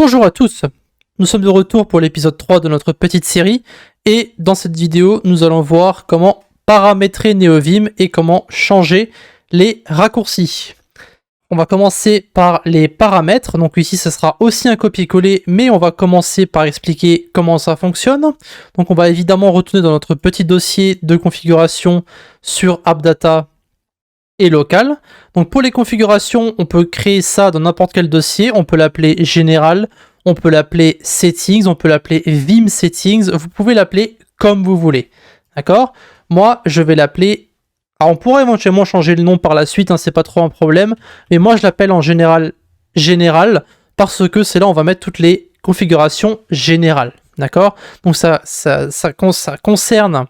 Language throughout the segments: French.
Bonjour à tous, nous sommes de retour pour l'épisode 3 de notre petite série et dans cette vidéo nous allons voir comment paramétrer NeoVim et comment changer les raccourcis. On va commencer par les paramètres, donc ici ce sera aussi un copier-coller mais on va commencer par expliquer comment ça fonctionne. Donc on va évidemment retourner dans notre petit dossier de configuration sur AppData et local. Donc pour les configurations, on peut créer ça dans n'importe quel dossier, on peut l'appeler général, on peut l'appeler settings, on peut l'appeler Vim settings, vous pouvez l'appeler comme vous voulez. D'accord? Moi, je vais l'appeler... Alors on pourrait éventuellement changer le nom par la suite, hein, c'est pas trop un problème, mais moi je l'appelle en général parce que c'est là où on va mettre toutes les configurations générales. D'accord? Donc ça concerne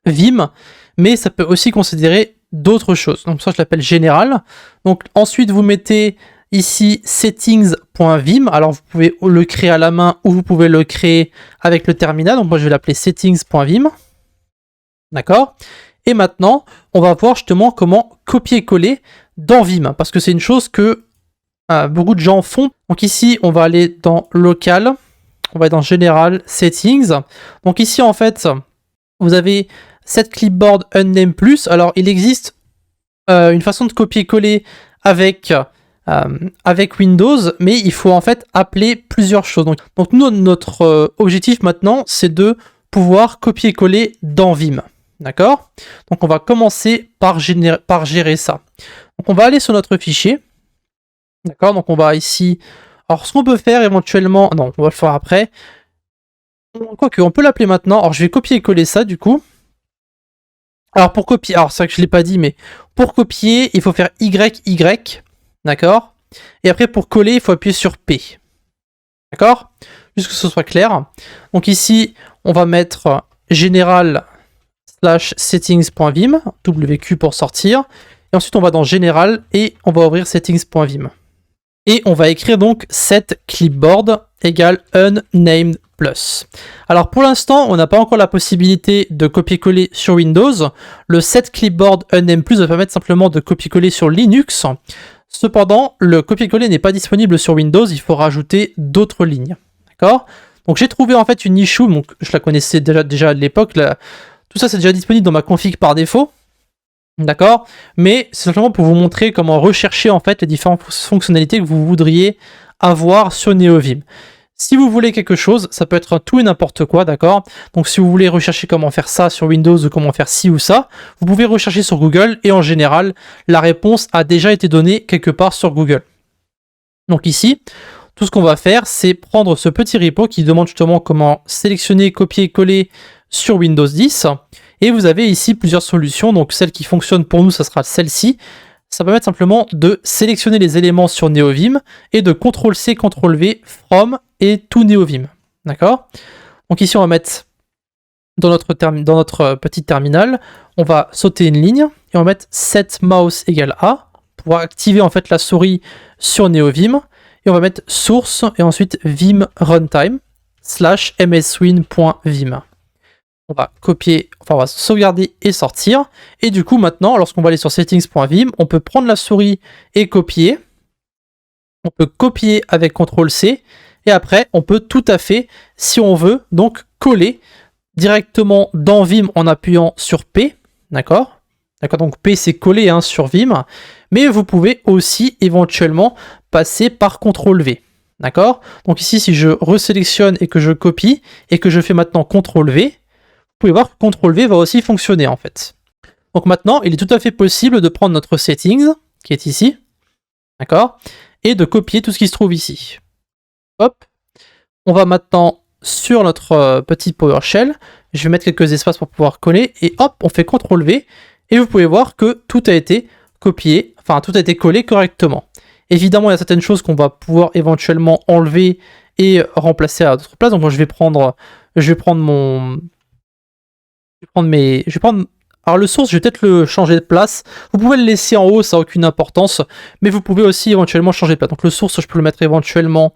Vim, mais ça peut aussi considérer d'autres choses. Donc ça je l'appelle général. Donc ensuite vous mettez ici settings.vim. Alors vous pouvez le créer à la main ou vous pouvez le créer avec le terminal. Donc moi je vais l'appeler settings.vim. D'accord? Et maintenant on va voir justement comment copier-coller dans Vim, parce que c'est une chose que beaucoup de gens font. Donc ici on va aller dans local, on va aller dans général, settings. Donc ici en fait vous avez cette clipboard unnamed plus. Alors il existe une façon de copier-coller avec Windows, mais il faut en fait appeler plusieurs choses. Donc nous, notre objectif maintenant, c'est de pouvoir copier-coller dans Vim. D'accord? Donc on va commencer par gérer ça. Donc on va aller sur notre fichier. D'accord? Donc on va ici... Alors ce qu'on peut faire éventuellement... Non, on va le faire après. Quoique, on peut l'appeler maintenant. Alors je vais copier-coller ça du coup. Alors pour copier, alors c'est vrai que je ne l'ai pas dit, mais pour copier, il faut faire YY, d'accord? Et après pour coller, il faut appuyer sur P. D'accord? Juste que ce soit clair. Donc ici, on va mettre général /settings.vim, WQ pour sortir. Et ensuite, on va dans général et on va ouvrir settings.vim. Et on va écrire donc set clipboard égale unnamed plus. Alors pour l'instant, on n'a pas encore la possibilité de copier-coller sur Windows. Le set clipboard unnamed plus va permettre simplement de copier-coller sur Linux. Cependant, le copier-coller n'est pas disponible sur Windows, il faut rajouter d'autres lignes. D'accord? Donc j'ai trouvé en fait une issue, donc je la connaissais déjà à l'époque. Tout ça c'est déjà disponible dans ma config par défaut. D'accord? Mais c'est simplement pour vous montrer comment rechercher en fait les différentes fonctionnalités que vous voudriez avoir sur NeoVim. Si vous voulez quelque chose, ça peut être tout et n'importe quoi, d'accord? Donc si vous voulez rechercher comment faire ça sur Windows ou comment faire ci ou ça, vous pouvez rechercher sur Google et en général, la réponse a déjà été donnée quelque part sur Google. Donc ici, tout ce qu'on va faire, c'est prendre ce petit repo qui demande justement comment sélectionner, copier, coller sur Windows 10. Et vous avez ici plusieurs solutions, donc celle qui fonctionne pour nous, ça sera celle-ci. Ça va permettre simplement de sélectionner les éléments sur NeoVim et de CTRL-C, CTRL-V, from et to NeoVim. D'accord? Donc ici, on va mettre dans notre petit terminal, on va sauter une ligne et on va mettre set mouse égale A pour activer en fait la souris sur NeoVim. Et on va mettre source et ensuite vim runtime / mswin.vim. On va copier, enfin on va sauvegarder et sortir. Et du coup maintenant, lorsqu'on va aller sur settings.vim, on peut prendre la souris et copier. On peut copier avec CTRL-C. Et après, on peut tout à fait, si on veut, donc coller directement dans Vim en appuyant sur P. D'accord? D'accord, donc P c'est coller hein, sur Vim. Mais vous pouvez aussi éventuellement passer par CTRL-V. D'accord? Donc ici, si je resélectionne et que je copie et que je fais maintenant CTRL-V, vous pouvez voir que CTRL-V va aussi fonctionner en fait. Donc maintenant, il est tout à fait possible de prendre notre settings, qui est ici, d'accord, et de copier tout ce qui se trouve ici. Hop, on va maintenant sur notre petit PowerShell, je vais mettre quelques espaces pour pouvoir coller, et hop, on fait CTRL-V, et vous pouvez voir que tout a été copié, enfin tout a été collé correctement. Évidemment, il y a certaines choses qu'on va pouvoir éventuellement enlever et remplacer à d'autres places. Donc moi, je vais prendre alors le source, je vais peut-être le changer de place. Vous pouvez le laisser en haut, ça n'a aucune importance. Mais vous pouvez aussi éventuellement changer de place. Donc le source, je peux le mettre éventuellement...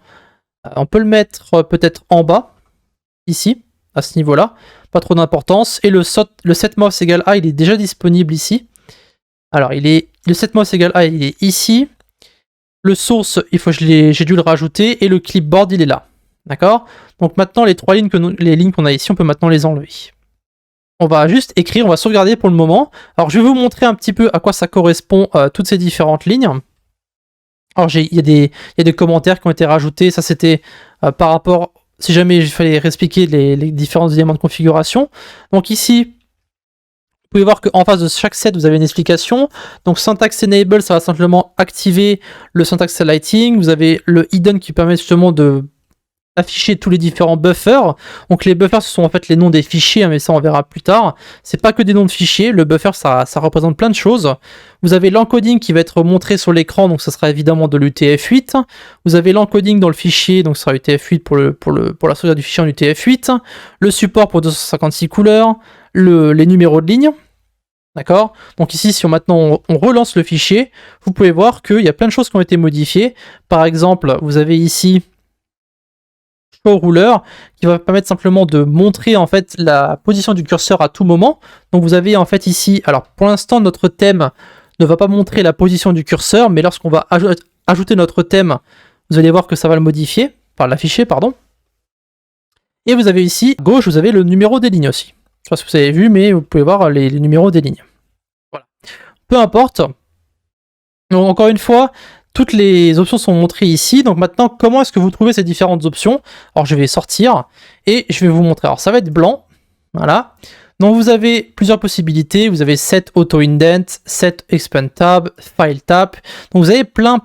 on peut le mettre peut-être en bas, ici, à ce niveau-là. Pas trop d'importance. Et le set mouse égale A, il est déjà disponible ici. Alors, le set mouse égale A, il est ici. Le source, j'ai dû le rajouter, et le clipboard, il est là. D'accord? Donc maintenant, les lignes qu'on a ici, on peut maintenant les enlever. On va juste écrire, on va sauvegarder pour le moment. Alors je vais vous montrer un petit peu à quoi ça correspond, toutes ces différentes lignes. Alors il y a des commentaires qui ont été rajoutés, ça c'était par rapport, si jamais il fallait réexpliquer les différents éléments de configuration. Donc ici, vous pouvez voir qu'en face de chaque set, vous avez une explication. Donc syntax enable, ça va simplement activer le syntax lighting. Vous avez le hidden qui permet justement de afficher tous les différents buffers. Donc les buffers, ce sont en fait les noms des fichiers, hein, mais ça on verra plus tard. C'est pas que des noms de fichiers, le buffer ça représente plein de choses. Vous avez l'encoding qui va être montré sur l'écran, donc ça sera évidemment de l'UTF-8. Vous avez l'encoding dans le fichier, donc ça sera UTF-8 pour la sauvegarde du fichier en UTF-8. Le support pour 256 couleurs, les numéros de ligne. D'accord? Donc ici, si maintenant on relance le fichier, vous pouvez voir qu'il y a plein de choses qui ont été modifiées. Par exemple, vous avez ici show ruler qui va permettre simplement de montrer en fait la position du curseur à tout moment. Donc vous avez en fait ici, alors pour l'instant notre thème ne va pas montrer la position du curseur, mais lorsqu'on va ajouter notre thème, vous allez voir que ça va le modifier, enfin l'afficher pardon. Et vous avez ici à gauche, vous avez le numéro des lignes aussi. Je sais pas si vous avez vu, mais vous pouvez voir les numéros des lignes. Voilà. Peu importe. Donc encore une fois, toutes les options sont montrées ici. Donc maintenant, comment est-ce que vous trouvez ces différentes options? Alors je vais sortir et je vais vous montrer. Alors ça va être blanc. Voilà. Donc vous avez plusieurs possibilités. Vous avez set auto indent, set expand tab, file tab. Donc vous avez plein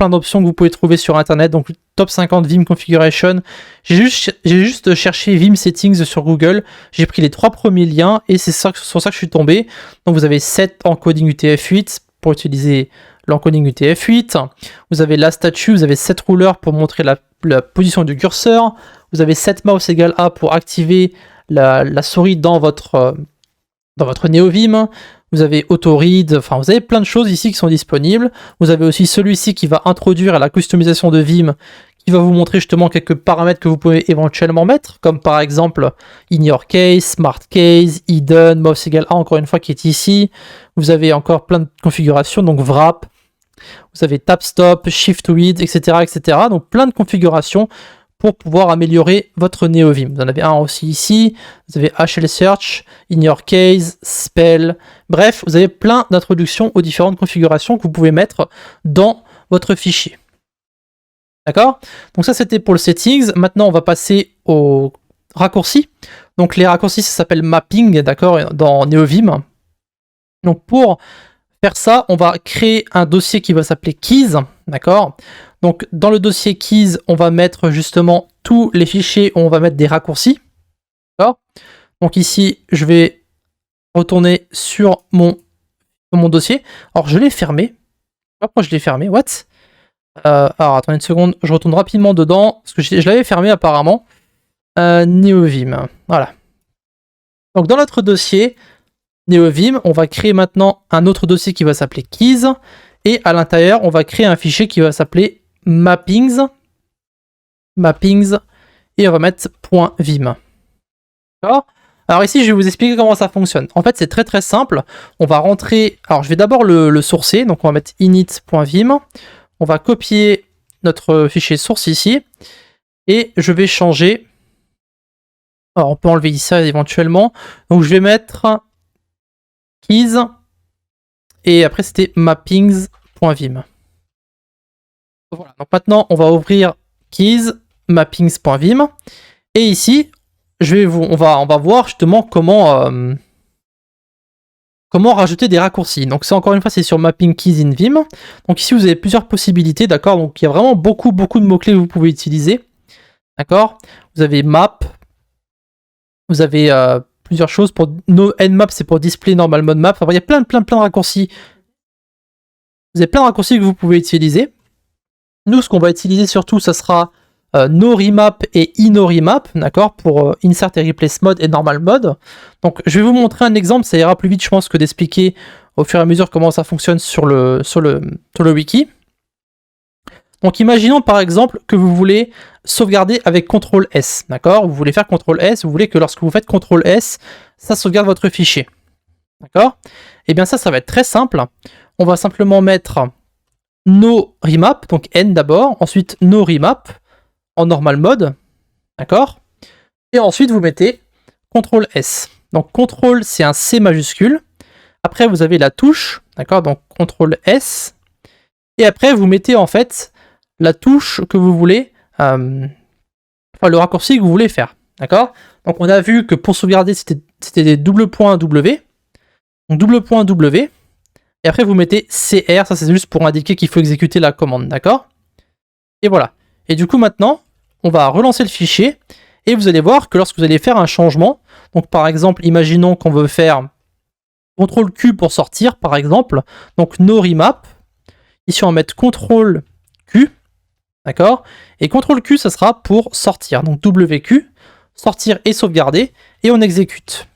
d'options que vous pouvez trouver sur internet. Donc top 50 Vim configuration. J'ai juste cherché Vim settings sur Google. J'ai pris les 3 premiers liens et c'est sur ça que je suis tombé. Donc vous avez set encoding UTF-8 pour utiliser l'encoding UTF-8, vous avez la statue, vous avez set ruler pour montrer la position du curseur, vous avez set mouse égale A pour activer la souris dans votre NeoVim, vous avez auto read, enfin vous avez plein de choses ici qui sont disponibles. Vous avez aussi celui-ci qui va introduire la customisation de Vim, qui va vous montrer justement quelques paramètres que vous pouvez éventuellement mettre, comme par exemple in your case, smart case, hidden, mouse égale A encore une fois qui est ici. Vous avez encore plein de configurations, donc wrap, vous avez tap stop, shift read, etc., etc. Donc plein de configurations pour pouvoir améliorer votre NeoVim. Vous en avez un aussi ici, vous avez HL Search, In Your Case, Spell, bref, vous avez plein d'introductions aux différentes configurations que vous pouvez mettre dans votre fichier. D'accord? Donc ça c'était pour le settings. Maintenant on va passer aux raccourcis. Donc les raccourcis ça s'appelle mapping, d'accord, dans NeoVim. Donc pour faire ça, on va créer un dossier qui va s'appeler keys, d'accord? Donc dans le dossier keys, on va mettre justement tous les fichiers où on va mettre des raccourcis, d'accord? Donc ici, je vais retourner sur mon dossier. Alors je l'ai fermé. Pourquoi je l'ai fermé? What? Alors attendez une seconde, je retourne rapidement dedans, parce que je l'avais fermé apparemment. NeoVim, voilà. Donc dans notre dossier NeoVim, on va créer maintenant un autre dossier qui va s'appeler keys, et à l'intérieur, on va créer un fichier qui va s'appeler mappings, et on va mettre .vim. D'accord? Alors ici, je vais vous expliquer comment ça fonctionne. En fait, c'est très simple. On va rentrer, alors je vais d'abord le sourcer, donc on va mettre init.vim, on va copier notre fichier source ici, et je vais changer, alors on peut enlever ça éventuellement, donc je vais mettre keys, et après c'était mappings.vim. Voilà, donc maintenant on va ouvrir keys, mappings.vim, et ici, on va voir justement comment rajouter des raccourcis. Donc c'est encore une fois, c'est sur mapping keys in Vim. Donc ici vous avez plusieurs possibilités, d'accord. Donc il y a vraiment beaucoup de mots-clés que vous pouvez utiliser. D'accord. Vous avez map, vous avez plusieurs choses pour nmap, c'est pour display normal mode map. Enfin, il y a plein de raccourcis. Vous avez plein de raccourcis que vous pouvez utiliser. Nous, ce qu'on va utiliser surtout, ça sera no remap et ino remap, d'accord, pour insert et replace mode et normal mode. Donc je vais vous montrer un exemple, ça ira plus vite je pense que d'expliquer au fur et à mesure comment ça fonctionne sur le wiki. Donc imaginons par exemple que vous voulez sauvegarder avec CTRL S, d'accord, vous voulez faire CTRL S, vous voulez que lorsque vous faites CTRL S, ça sauvegarde votre fichier, d'accord. Et bien ça va être très simple, on va simplement mettre no remap, donc N d'abord, ensuite no remap en normal mode, d'accord? Et ensuite vous mettez CTRL S. Donc CTRL c'est un C majuscule. Après vous avez la touche, d'accord? Donc CTRL S. Et après vous mettez en fait la touche que vous voulez, enfin le raccourci que vous voulez faire, d'accord? Donc on a vu que pour sauvegarder c'était des double points W. Donc double point W. Et après vous mettez CR, ça c'est juste pour indiquer qu'il faut exécuter la commande, d'accord? Et voilà. Et du coup maintenant, on va relancer le fichier, et vous allez voir que lorsque vous allez faire un changement, donc par exemple, imaginons qu'on veut faire CTRL Q pour sortir, par exemple, donc no remap, ici on va mettre CTRL Q, d'accord? Et CTRL Q, ça sera pour sortir, donc WQ, sortir et sauvegarder, et on exécute.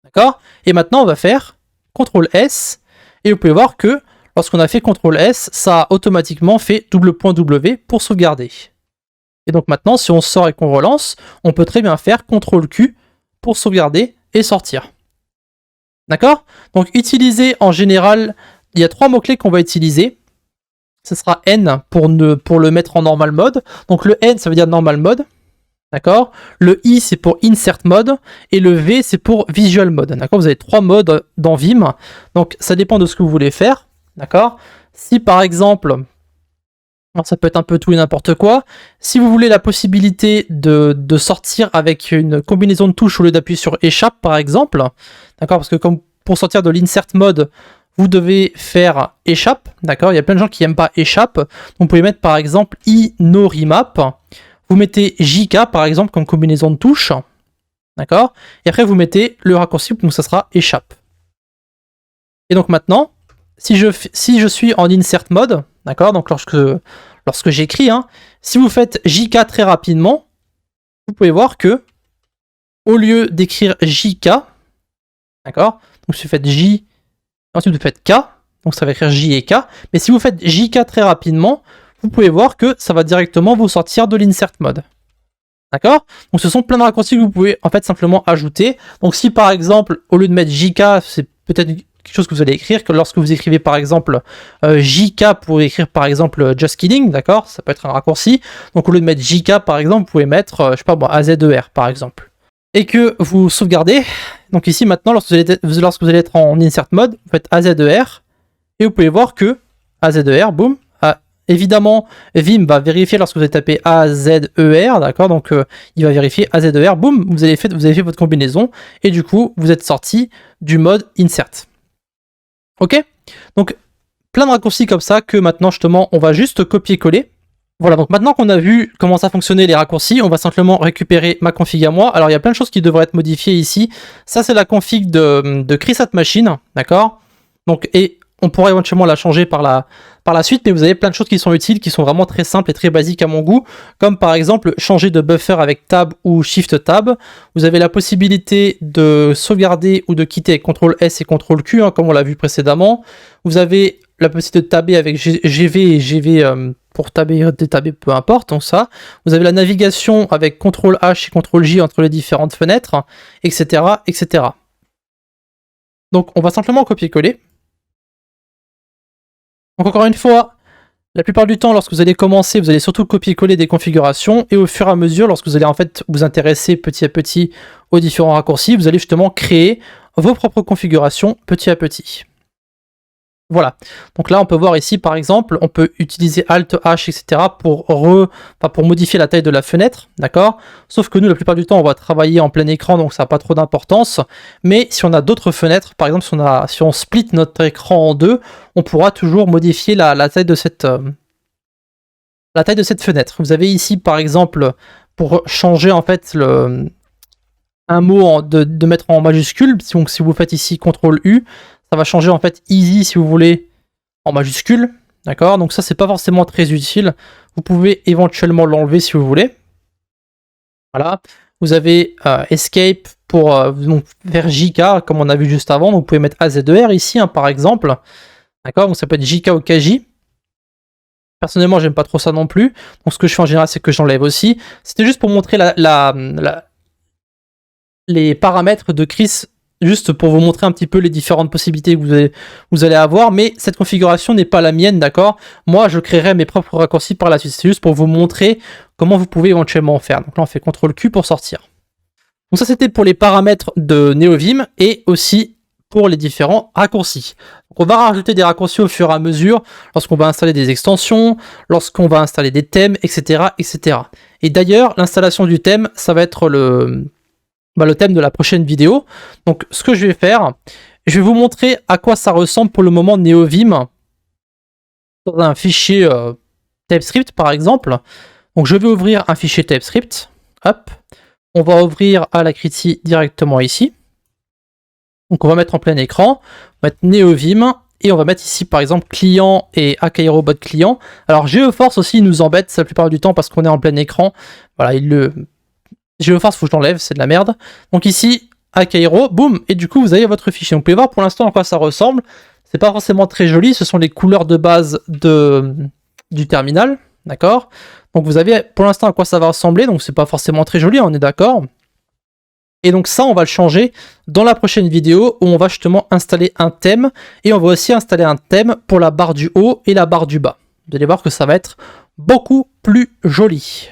D'accord? Et maintenant on va faire CTRL S, et vous pouvez voir que lorsqu'on a fait CTRL S, ça a automatiquement fait double point W pour sauvegarder. Et donc maintenant, si on sort et qu'on relance, on peut très bien faire CTRL Q pour sauvegarder et sortir. D'accord? Donc utiliser en général, il y a 3 mots-clés qu'on va utiliser. Ce sera N pour le mettre en normal mode. Donc le N, ça veut dire normal mode. D'accord? Le I, c'est pour insert mode. Et le V, c'est pour visual mode. D'accord? Vous avez 3 modes dans Vim. Donc ça dépend de ce que vous voulez faire. D'accord? Si par exemple, alors ça peut être un peu tout et n'importe quoi, si vous voulez la possibilité de sortir avec une combinaison de touches au lieu d'appuyer sur échappe par exemple, d'accord? Parce que comme pour sortir de l'insert mode, vous devez faire échappe, d'accord? Il y a plein de gens qui n'aiment pas échappe. Donc vous pouvez mettre par exemple I no remap. Vous mettez JK par exemple comme combinaison de touches, d'accord? Et après vous mettez le raccourci, donc ça sera échappe. Et donc maintenant, si je suis en insert mode, d'accord? Donc lorsque j'écris, hein, si vous faites JK très rapidement, vous pouvez voir que au lieu d'écrire JK, d'accord? Donc si vous faites J, ensuite vous faites K, donc ça va écrire J et K. Mais si vous faites JK très rapidement, vous pouvez voir que ça va directement vous sortir de l'insert mode. D'accord? Donc ce sont plein de raccourcis que vous pouvez en fait simplement ajouter. Donc si par exemple, au lieu de mettre JK, c'est peut-être quelque chose que vous allez écrire, que lorsque vous écrivez par exemple JK pour écrire par exemple Just Kidding, d'accord? Ça peut être un raccourci. Donc au lieu de mettre JK par exemple, vous pouvez mettre, je sais pas moi, AZER par exemple. Et que vous sauvegardez. Donc ici maintenant, lorsque vous allez être en insert mode, vous faites AZER. Et vous pouvez voir que AZER, boum. Évidemment, Vim va vérifier lorsque vous avez tapé AZER, d'accord? Donc il va vérifier AZER, boum, vous avez fait votre combinaison, et du coup, vous êtes sorti du mode insert. Ok? Donc, plein de raccourcis comme ça que maintenant, justement, on va juste copier-coller. Voilà, donc maintenant qu'on a vu comment ça fonctionnait les raccourcis, on va simplement récupérer ma config à moi. Alors, il y a plein de choses qui devraient être modifiées ici. Ça, c'est la config de Crisat-Machine, d'accord? Donc, et on pourrait éventuellement la changer par la suite, mais vous avez plein de choses qui sont utiles, qui sont vraiment très simples et très basiques à mon goût, comme par exemple changer de buffer avec Tab ou Shift Tab. Vous avez la possibilité de sauvegarder ou de quitter avec CTRL S et CTRL Q, hein, comme on l'a vu précédemment. Vous avez la possibilité de taber avec GV et GV pour taber, détaber, peu importe, donc ça. Vous avez la navigation avec CTRL H et CTRL J entre les différentes fenêtres, etc., etc. Donc on va simplement copier-coller. Donc encore une fois, la plupart du temps, lorsque vous allez commencer, vous allez surtout copier-coller des configurations, et au fur et à mesure, lorsque vous allez en fait vous intéresser petit à petit aux différents raccourcis, vous allez justement créer vos propres configurations petit à petit. Voilà, donc là on peut voir ici par exemple, on peut utiliser Alt H, etc. pour modifier la taille de la fenêtre, d'accord? Sauf que nous, la plupart du temps, on va travailler en plein écran, donc ça n'a pas trop d'importance. Mais si on a d'autres fenêtres, par exemple si on split notre écran en deux, on pourra toujours modifier la taille de cette fenêtre. Vous avez ici par exemple, pour changer en fait un mot de mettre en majuscule, donc si vous faites ici CTRL U, ça va changer en fait easy si vous voulez en majuscule, d'accord? Donc ça c'est pas forcément très utile, vous pouvez éventuellement l'enlever si vous voulez. Voilà, vous avez escape pour faire JK comme on a vu juste avant, donc vous pouvez mettre AZER ici hein, par exemple, d'accord? Donc ça peut être JK ou KJ. Personnellement j'aime pas trop ça non plus, donc ce que je fais en général c'est que j'enlève aussi. C'était juste pour montrer les paramètres de juste pour vous montrer un petit peu les différentes possibilités que vous allez avoir, mais cette configuration n'est pas la mienne, d'accord? Moi, je créerai mes propres raccourcis par la suite, c'est juste pour vous montrer comment vous pouvez éventuellement en faire. Donc là, on fait CTRL-Q pour sortir. Donc ça, c'était pour les paramètres de NeoVim et aussi pour les différents raccourcis. Donc on va rajouter des raccourcis au fur et à mesure lorsqu'on va installer des extensions, lorsqu'on va installer des thèmes, etc. etc. Et d'ailleurs, l'installation du thème, ça va être le thème de la prochaine vidéo. Donc ce que je vais faire, je vais vous montrer à quoi ça ressemble pour le moment NeoVim dans un fichier TypeScript par exemple. Donc je vais ouvrir un fichier TypeScript. Hop. On va ouvrir Alacrity directement ici. Donc on va mettre en plein écran, on va mettre NeoVim, et on va mettre ici par exemple client et AKRobot client. Alors GeoForce aussi il nous embête la plupart du temps parce qu'on est en plein écran. Voilà, GeoForce faut que je l'enlève, c'est de la merde. Donc ici, AKRO, boum, et du coup vous avez votre fichier. Donc, vous pouvez voir pour l'instant à quoi ça ressemble. C'est pas forcément très joli, ce sont les couleurs de base du terminal, d'accord? Donc vous avez pour l'instant à quoi ça va ressembler, donc c'est pas forcément très joli, on est d'accord. Et donc ça, on va le changer dans la prochaine vidéo où on va justement installer un thème. Et on va aussi installer un thème pour la barre du haut et la barre du bas. Vous allez voir que ça va être beaucoup plus joli.